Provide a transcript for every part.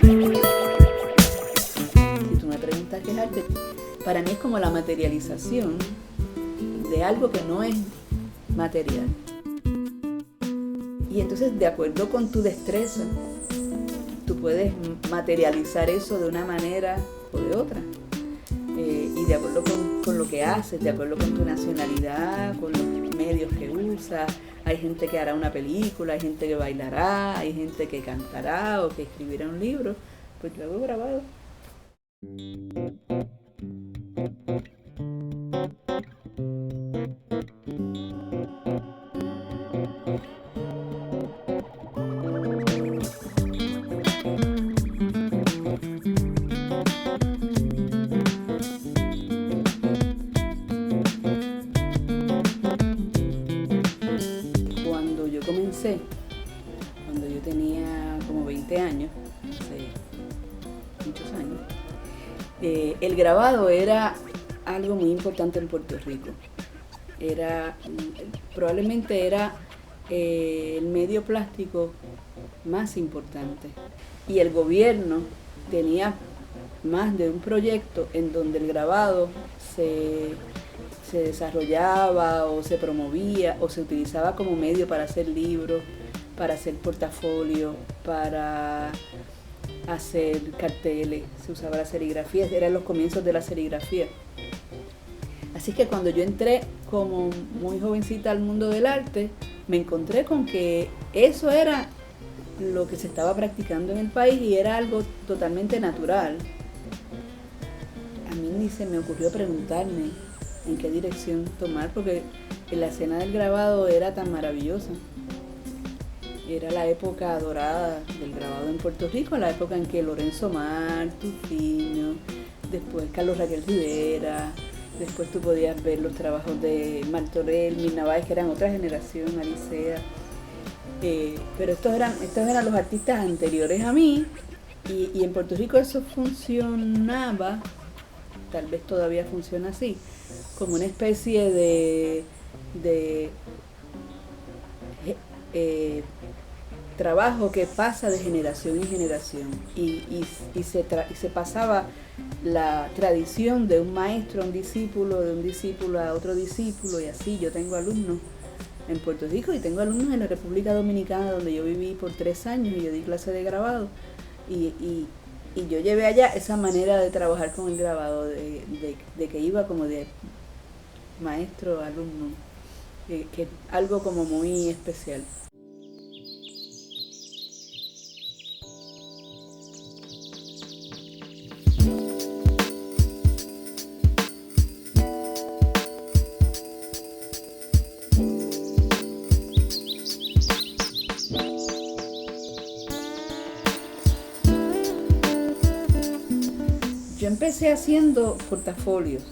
Si tú me preguntas qué es arte, para mí es como la materialización de algo que no es material. Y entonces, de acuerdo con tu destreza, tú puedes materializar eso de una manera o de otra. Y de acuerdo con lo que haces, de acuerdo con tu nacionalidad, con los medios que usas. Hay gente que hará una película, hay gente que bailará, hay gente que cantará o que escribirá un libro. Pues yo hago grabado. Cuando yo comencé, cuando yo tenía como 20 años, hace muchos años, el grabado era algo muy importante en Puerto Rico. Probablemente era el medio plástico más importante. Y el gobierno tenía más de un proyecto en donde el grabado se desarrollaba o se promovía o se utilizaba como medio para hacer libros, para hacer portafolios, para hacer carteles, se usaba la serigrafía, eran los comienzos de la serigrafía. Así que cuando yo entré como muy jovencita al mundo del arte, me encontré con que eso era lo que se estaba practicando en el país y era algo totalmente natural. A mí ni se me ocurrió preguntarme en qué dirección tomar, porque la escena del grabado era tan maravillosa. Era la época dorada del grabado en Puerto Rico, la época en que Lorenzo Mar, Tufiño, después Carlos Raquel Rivera, después tú podías ver los trabajos de Martorell, Mirna Báez, que eran otra generación, Alicea. Pero estos eran los artistas anteriores a mí, y en Puerto Rico eso funcionaba, tal vez todavía funciona así, como una especie de trabajo que pasa de generación en generación y se pasaba la tradición de un maestro a un discípulo, de un discípulo a otro discípulo, y así. Yo tengo alumnos en Puerto Rico y tengo alumnos en la República Dominicana, donde yo viví por 3 años y yo di clase de grabado, y yo llevé allá esa manera de trabajar con el grabado, de que iba como de maestro a alumno, que es algo como muy especial. Yo empecé haciendo portafolios.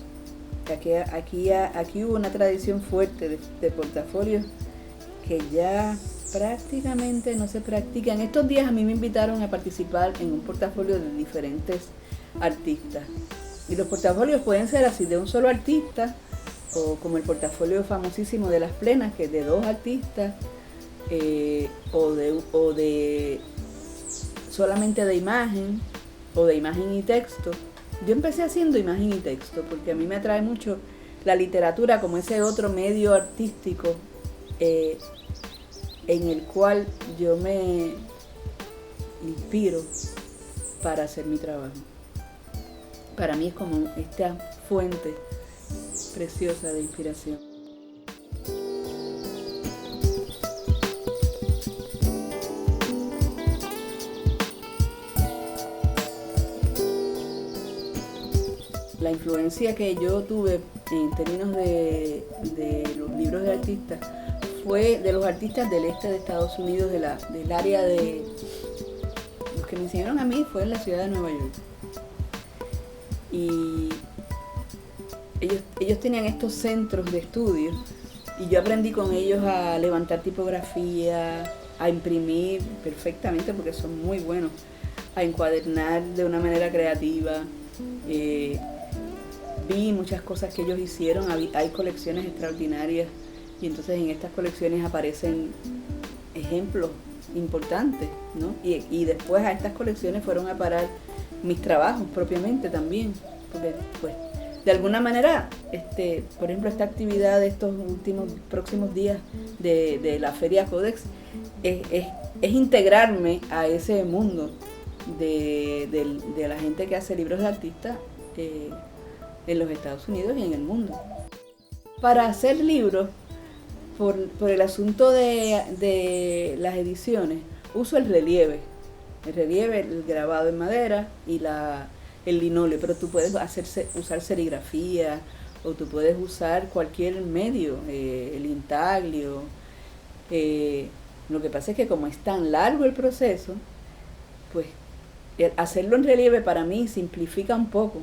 Aquí hubo una tradición fuerte de portafolios que ya prácticamente no se practica. En estos días a mí me invitaron a participar en un portafolio de diferentes artistas. Y los portafolios pueden ser así, de un solo artista, o como el portafolio famosísimo de Las Plenas, que es de 2 artistas, o de solamente de imagen, o de imagen y texto. Yo empecé haciendo imagen y texto porque a mí me atrae mucho la literatura como ese otro medio artístico en el cual yo me inspiro para hacer mi trabajo. Para mí es como esta fuente preciosa de inspiración. La influencia que yo tuve en términos de los libros de artistas fue de los artistas del este de Estados Unidos, del área de... Los que me enseñaron a mí fue en la ciudad de Nueva York. Y ellos tenían estos centros de estudio y yo aprendí con ellos a levantar tipografía, a imprimir perfectamente porque son muy buenos, a encuadernar de una manera creativa. Vi muchas cosas que ellos hicieron, hay colecciones extraordinarias y entonces en estas colecciones aparecen ejemplos importantes, ¿no? Y después a estas colecciones fueron a parar mis trabajos propiamente también, porque pues de alguna manera, por ejemplo, esta actividad de estos próximos días de la Feria Codex es integrarme a ese mundo de la gente que hace libros de artistas en los Estados Unidos y en el mundo. Para hacer libros, por el asunto de las ediciones, uso el relieve, el grabado en madera y el linóleo, pero tú puedes usar serigrafía o tú puedes usar cualquier medio, el intaglio. Lo que pasa es que como es tan largo el proceso, pues hacerlo en relieve para mí simplifica un poco,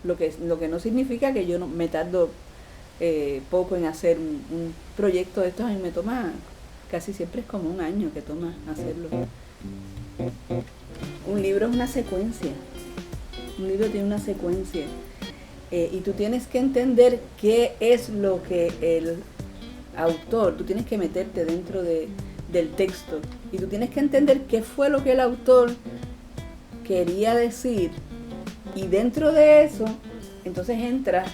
lo que no significa que yo no me tardo poco en hacer un proyecto de estos. A mí me toma, casi siempre es como un año que toma hacerlo. Un libro es una secuencia, un libro tiene una secuencia y tú tienes que entender qué es lo que el autor, tú tienes que meterte dentro del texto y tú tienes que entender qué fue lo que el autor quería decir, y dentro de eso entonces entras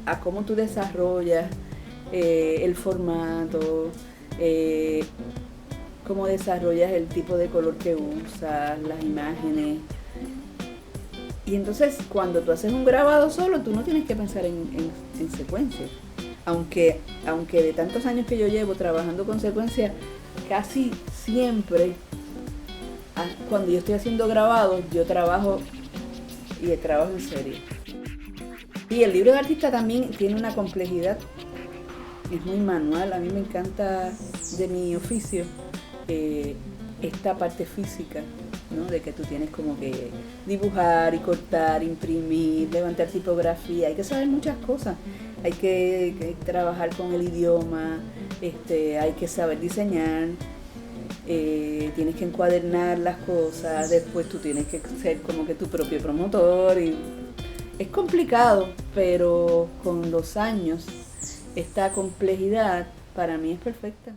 a cómo tú desarrollas el formato, cómo desarrollas el tipo de color que usas, las imágenes. Y entonces cuando tú haces un grabado solo, tú no tienes que pensar en secuencias. Aunque de tantos años que yo llevo trabajando con secuencias, casi siempre, cuando yo estoy haciendo grabados, yo trabajo en serie. Y el libro de artista también tiene una complejidad, es muy manual. A mí me encanta de mi oficio esta parte física, ¿no? De que tú tienes como que dibujar y cortar, imprimir, levantar tipografía, hay que saber muchas cosas, hay que trabajar con el idioma, hay que saber diseñar, tienes que encuadernar las cosas, después tú tienes que ser como que tu propio promotor y es complicado, pero con los años esta complejidad para mí es perfecta.